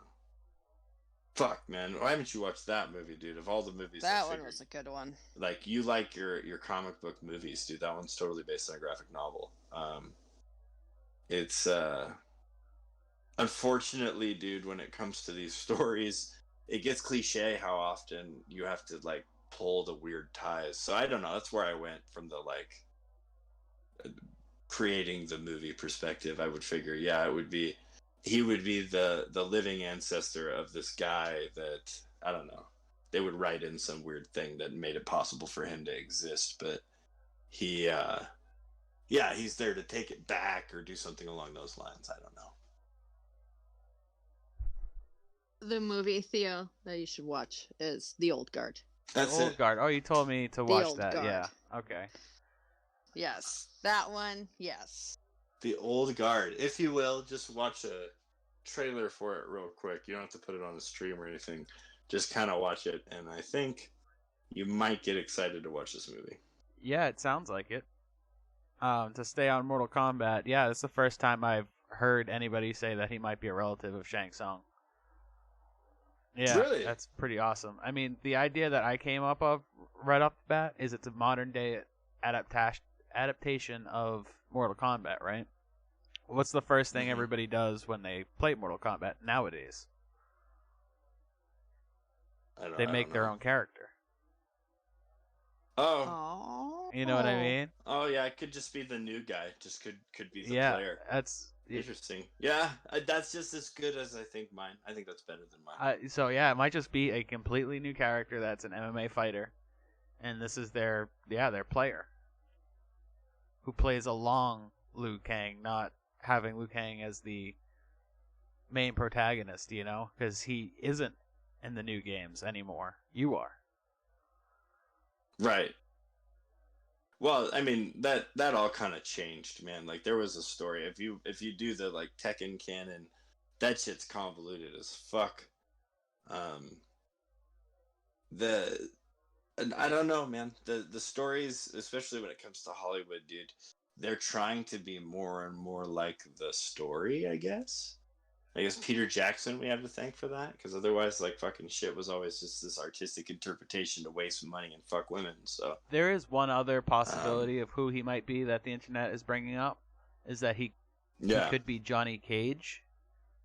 Fuck, man. Why haven't you watched that movie, dude? Of all the movies, That one was a good one. Like, you like your comic book movies, dude. That one's totally based on a graphic novel. It's unfortunately, dude, when it comes to these stories, it gets cliche how often you have to like pull the weird ties. So I don't know. That's where I went from the like creating the movie perspective. I would figure, he would be the living ancestor of this guy that, I don't know, they would write in some weird thing that made it possible for him to exist, but he's there to take it back or do something along those lines. I don't know. The movie, Theo, that you should watch is The Old Guard. That's Old it. Guard. Oh, you told me to The watch Old that. Guard. Yeah. Okay. Yes, that one, yes. The Old Guard. If you will, just watch a trailer for it real quick. You don't have to put it on the stream or anything. Just kind of watch it, and I think you might get excited to watch this movie. Yeah, it sounds like it. To stay on Mortal Kombat, yeah, it's the first time I've heard anybody say that he might be a relative of Shang Tsung. Yeah, Really? That's pretty awesome. I mean, the idea that I came up of right off the bat is it's a modern day adaptation of Mortal Kombat, right? What's the first thing everybody does when they play Mortal Kombat nowadays? They make their own character. Oh, Oh. You know what I mean? oh yeah, it could just be the new guy. Just could be the Yeah, player. that's Interesting. Yeah, that's just as good as I think mine. I think that's better than mine. so yeah, it might just be a completely new character that's an MMA fighter, and this is their player who plays along Liu Kang, not having Liu Kang as the main protagonist, you know, because he isn't in the new games anymore. You are. Right. Well, I mean that all kind of changed, man. Like there was a story. If you do the like Tekken canon, that shit's convoluted as fuck. Um, the and I don't know, man. The stories, especially when it comes to Hollywood, dude, they're trying to be more and more like the story, I guess. I guess Peter Jackson we have to thank for that, because otherwise, like, fucking shit was always just this artistic interpretation to waste money and fuck women. So There is one other possibility of who he might be that the internet is bringing up, is that he could be Johnny Cage,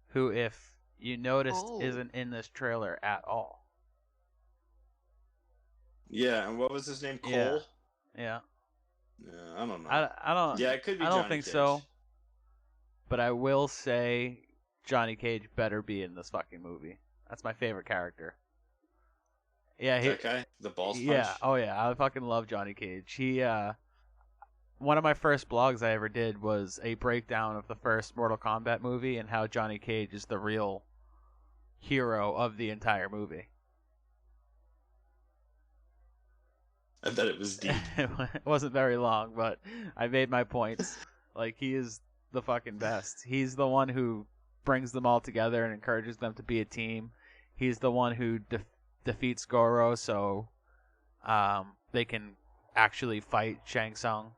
who, if you noticed, isn't in this trailer at all. Yeah, and what was his name? Cole? Yeah. Yeah, I don't know. I don't. Yeah, it could be I don't Johnny think Cage. so. But I will say Johnny Cage better be in this fucking movie. That's my favorite character. Yeah, That guy? The balls punch? Yeah, oh yeah, I fucking love Johnny Cage. He, one of my first blogs I ever did was a breakdown of the first Mortal Kombat movie and how Johnny Cage is the real hero of the entire movie. I bet it was deep. It wasn't very long, but I made my points. Like, he is the fucking best. He's the one who brings them all together and encourages them to be a team. He's the one who defeats Goro so they can actually fight Shang Tsung.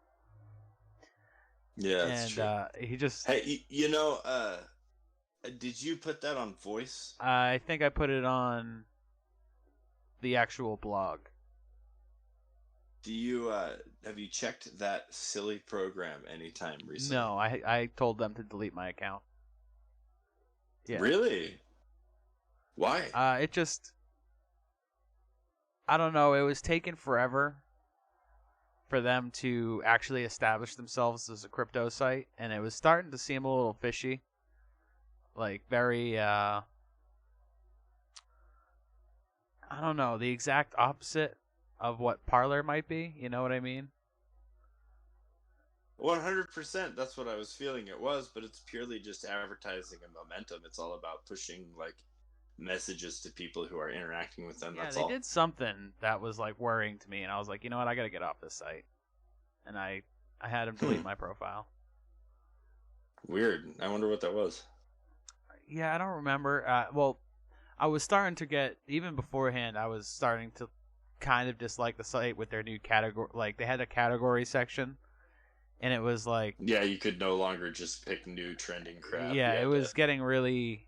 Yeah, that's true. He just... Hey, did you put that on voice? I think I put it on the actual blog. Do you have you checked that silly program anytime recently? No, I told them to delete my account. Yeah. Really? Why? It just... I don't know, it was taking forever for them to actually establish themselves as a crypto site, and it was starting to seem a little fishy. Like, very, I don't know, the exact opposite of what Parler might be, you know what I mean? 100%, that's what I was feeling it was, but it's purely just advertising and momentum. It's all about pushing, like, messages to people who are interacting with them. Yeah, that's they all. did something that was, like, worrying to me, and I was like, you know what, I gotta get off this site. And I had him delete my profile. Weird. I wonder what that was. Yeah, I don't remember. Well, I was starting to get, even beforehand, I was starting to kind of dislike the site with their new category. Like, they had a category section, and it was like... Yeah, you could no longer just pick new trending crap. Yeah, it was getting really...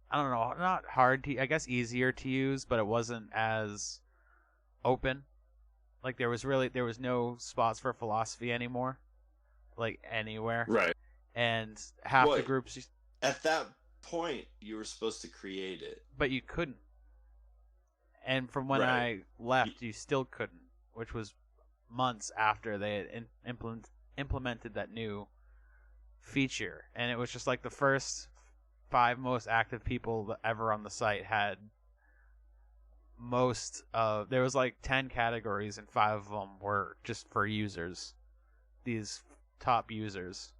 I don't know, not hard to... I guess easier to use, but it wasn't as open. Like, there was no spots for philosophy anymore. Like, anywhere. Right. And half the groups... At that point, you were supposed to create it. But you couldn't. And from when I left, you still couldn't, which was months after they had implemented that new feature. And it was just like the first 5 most active people ever on the site had most of... There was like 10 categories, and 5 of them were just for users. These top users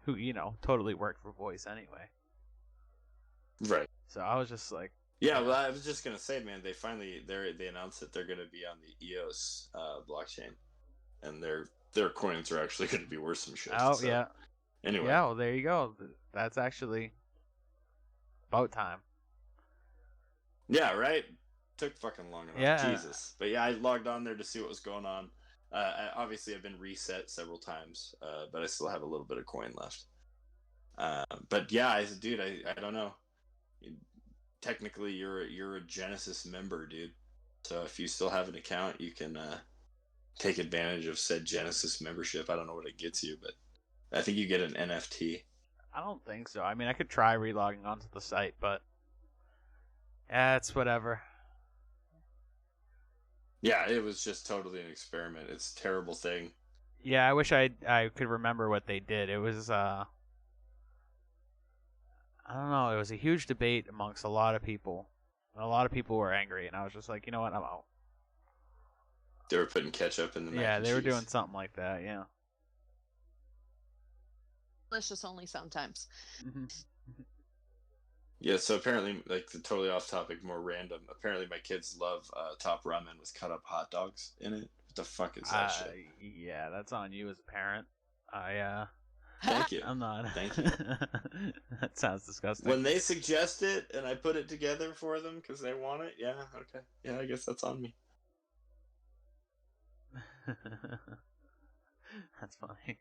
who, you know, totally work for voice anyway. Right. So I was just like... Yeah, well, I was just gonna say, man, they announced that they're gonna be on the EOS blockchain, and their coins are actually gonna be worth some shit. Oh, so. yeah. Anyway. Yeah, well, there you go. That's actually about time. Yeah, right? Took fucking long enough. Yeah. Jesus. But yeah, I logged on there to see what was going on. Obviously, I've been reset several times, but I still have a little bit of coin left. But yeah, I don't know. Technically, you're a Genesis member, dude. So if you still have an account, you can take advantage of said Genesis membership. I don't know what it gets you, but I think you get an NFT. I don't think so. I mean, I could try relogging onto the site, but it's whatever. Yeah, it was just totally an experiment. It's a terrible thing. Yeah, I wish I could remember what they did. It was I don't know. It was a huge debate amongst a lot of people. A lot of people were angry, and I was just like, you know what, I'm out. They were putting ketchup in the mac Yeah, and they were cheese. doing something like that. Yeah. Delicious only sometimes. Yeah, so apparently, like, the totally off topic, more random. Apparently, my kids love top ramen with cut up hot dogs in it. What the fuck is that shit? Yeah, that's on you as a parent. Thank you. I'm not. Thank you. That sounds disgusting. When they suggest it and I put it together for them because they want it, yeah, okay. Yeah, I guess that's on me. That's funny.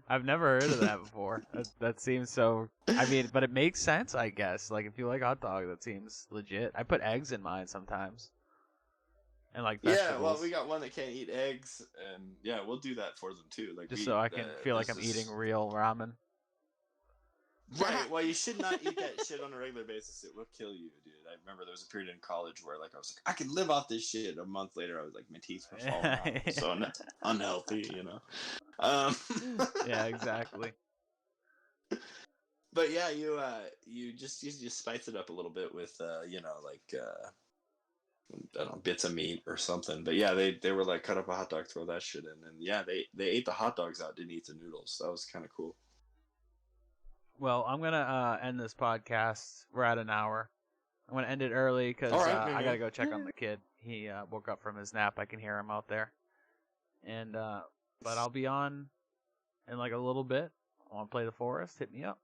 I've never heard of that before. That seems so. I mean, but it makes sense, I guess. Like, if you like hot dog, that seems legit. I put eggs in mine sometimes, and like vegetables. Yeah, well, we got one that can't eat eggs, and yeah, we'll do that for them too. Like, just so I can feel like I'm eating real ramen. Right. Well, you should not eat that shit on a regular basis. It will kill you, dude. I remember there was a period in college where, like, I was like, I can live off this shit. A month later, I was like, my teeth were falling out. So unhealthy, you know. Yeah, exactly. But yeah, you just spice it up a little bit with you know, like I don't know, bits of meat or something. But yeah, they were like, cut up a hot dog, throw that shit in, and yeah, they ate the hot dogs out, didn't eat the noodles. That was kind of cool. Well, I'm gonna end this podcast. We're at an hour. I'm gonna end it early because I gotta go check on the kid. He woke up from his nap. I can hear him out there. And but I'll be on in like a little bit. I want to play the forest. Hit me up.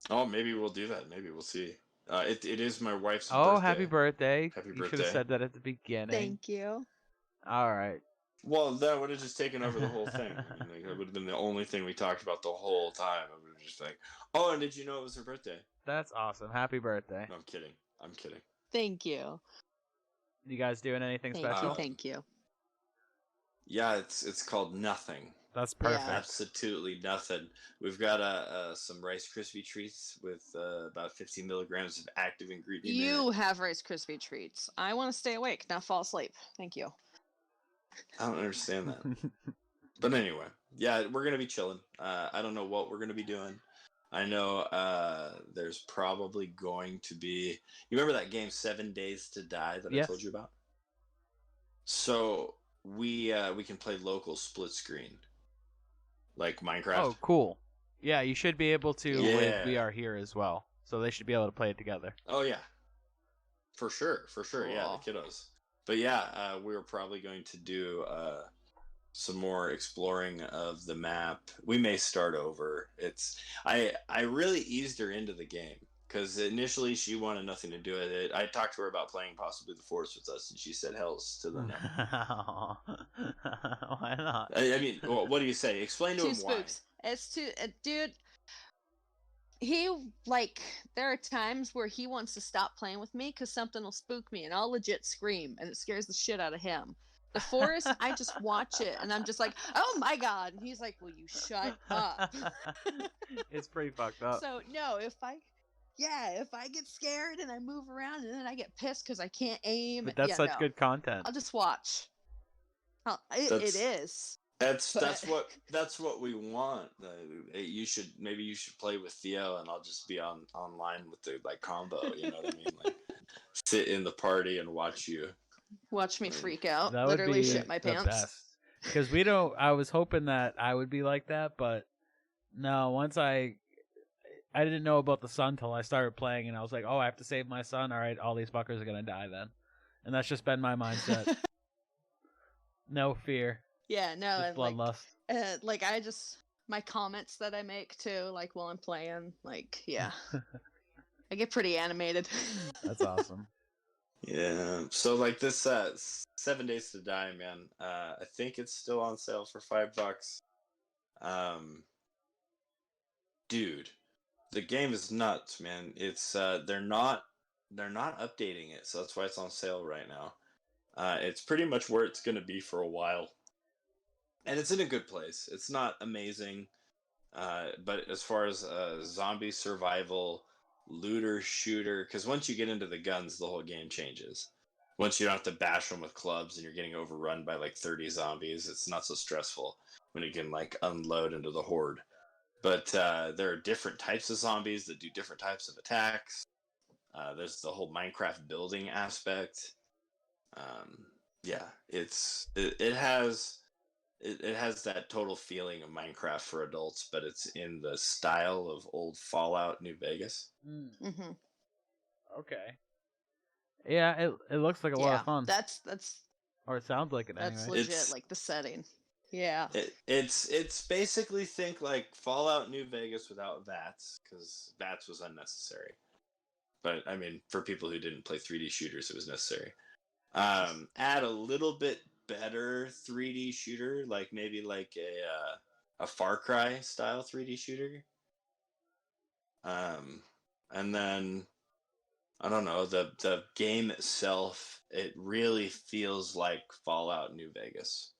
Oh, maybe we'll do that. Maybe we'll see. It is my wife's birthday. Oh, happy birthday! Happy You birthday. should have said that at the beginning. Thank you. All right. Well, that would have just taken over the whole thing. I mean, like, that would have been the only thing we talked about the whole time. I would have just like, oh, and did you know it was her birthday? That's awesome. Happy birthday. No, I'm kidding. I'm kidding. Thank you. You guys doing anything Thank special? you. Thank you. Yeah, it's called nothing. That's perfect. Yeah. Absolutely nothing. We've got some Rice Krispie treats with about 15 milligrams of active ingredient. You have Rice Krispie treats. I want to stay awake, not fall asleep. Thank you. I don't understand that. But anyway, yeah, we're gonna be chilling. I don't know what we're gonna be doing. I know there's probably going to be. You remember that game 7 Days to Die that Yes. I told you about? So we can play local split screen, like Minecraft. Oh, cool. Yeah, you should be able to Yeah. with We Are Here as well. So they should be able to play it together. Oh yeah, for sure. Yeah, the Cool. kiddos. But yeah, we're probably going to do some more exploring of the map. We may start over. I really eased her into the game because initially she wanted nothing to do with it. I talked to her about playing possibly the Forest with us, and she said, "Hell's to the no." Why not? I mean, well, what do you say? Explain to Two him spooks. It's too, dude. He there are times where he wants to stop playing with me because something will spook me, and I'll legit scream, and it scares the shit out of him. The Forest, I just watch it, and I'm just like, oh my god. And he's like, will you shut up? It's pretty fucked up. So no, if I get scared and I move around and then I get pissed because I can't aim. But that's yeah, such no. good content. I'll just watch. It is. That's But- that's what we want. You should play with Theo, and I'll just be online with the like combo. You know what I mean? Like sit in the party and watch you. Watch me freak out. That would Literally be shit my the pants. best. Because we don't. I was hoping that I would be like that, but no. Once I didn't know about the sun till I started playing, and I was like, oh, I have to save my son. All right, all these fuckers are gonna die then, and that's just been my mindset. No fear, Yeah, no, just and bloodlust. I just my comments that I make too, like while I'm playing, like yeah, I get pretty animated. That's awesome. Yeah. So like this 7 Days to Die, man. I think it's still on sale for $5. Dude, the game is nuts, man. It's they're not updating it, so that's why it's on sale right now. It's pretty much where it's gonna be for a while, and it's in a good place. It's not amazing, but as far as zombie survival, looter shooter, because once you get into the guns, the whole game changes. once you don't have to bash them with clubs and you're getting overrun by like 30 zombies, it's not so stressful when you can like unload into the horde. But there are different types of zombies that do different types of attacks. There's the whole Minecraft building aspect. Yeah, it has that total feeling of Minecraft for adults, but it's in the style of old Fallout New Vegas. Mm-hmm. Okay. Yeah, it looks like a lot of fun. That's Or it sounds like it that's anyway. legit. Like the setting. Yeah. It's basically think like Fallout New Vegas without VATS, because VATS was unnecessary. But I mean, for people who didn't play 3D shooters, it was necessary. Add a little bit better 3D shooter, like maybe like a Far Cry style 3D shooter. And then I don't know, the game itself, it really feels like Fallout New Vegas.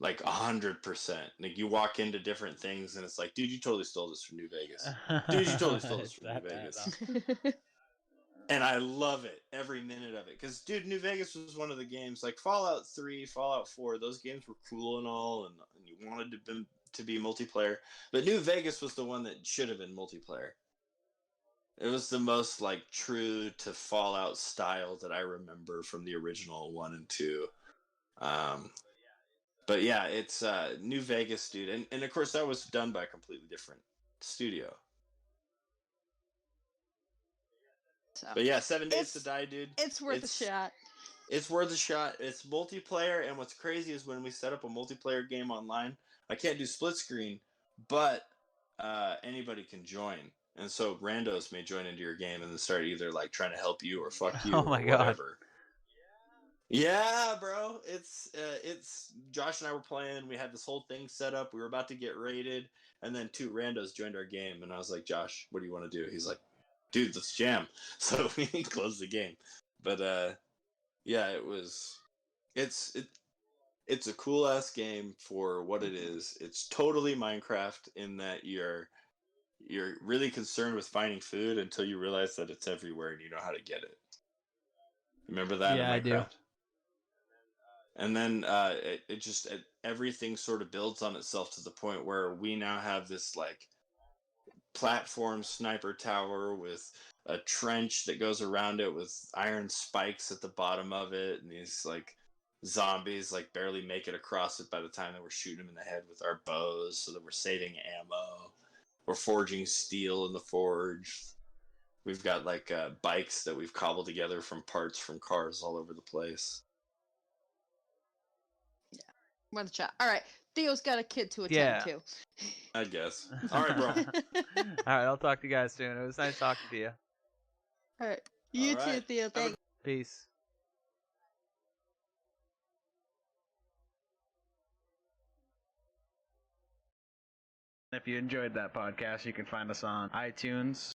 Like 100%. Like you walk into different things and it's like, dude, you totally stole this from New Vegas. Dude, you totally stole this from New Vegas. And I love it, every minute of it. Because, dude, New Vegas was one of the games, like Fallout 3, Fallout 4, those games were cool and all, and you wanted to be multiplayer. But New Vegas was the one that should have been multiplayer. It was the most, like, true to Fallout style that I remember from the original 1 and 2. But yeah, it's New Vegas, dude. And of course, that was done by a completely different studio. So, but yeah, 7 Days to Die, dude. It's worth a shot. It's worth a shot. It's multiplayer, and what's crazy is when we set up a multiplayer game online, I can't do split screen, but anybody can join. And so randos may join into your game and then start either like trying to help you or fuck you or whatever. Yeah, bro. It's Josh and I were playing. We had this whole thing set up. We were about to get raided, and then 2 randos joined our game. And I was like, Josh, what do you want to do? He's like, dude, let's jam. So we closed the game. But yeah, it's a cool ass game for what it is. It's totally Minecraft in that you're really concerned with finding food until you realize that it's everywhere and you know how to get it. Remember that in Minecraft? I do. And then everything sort of builds on itself to the point where we now have this like platform sniper tower with a trench that goes around it with iron spikes at the bottom of it, and these like zombies like barely make it across it by the time that we're shooting them in the head with our bows, so that we're saving ammo. We're forging steel in the forge. We've got like bikes that we've cobbled together from parts from cars all over the place. Worth a shot. All right, Theo's got a kid to attend to. I guess. All right, bro. All right, I'll talk to you guys soon. It was nice talking to you. All right, you too, Theo. Thanks. Peace. If you enjoyed that podcast, you can find us on iTunes,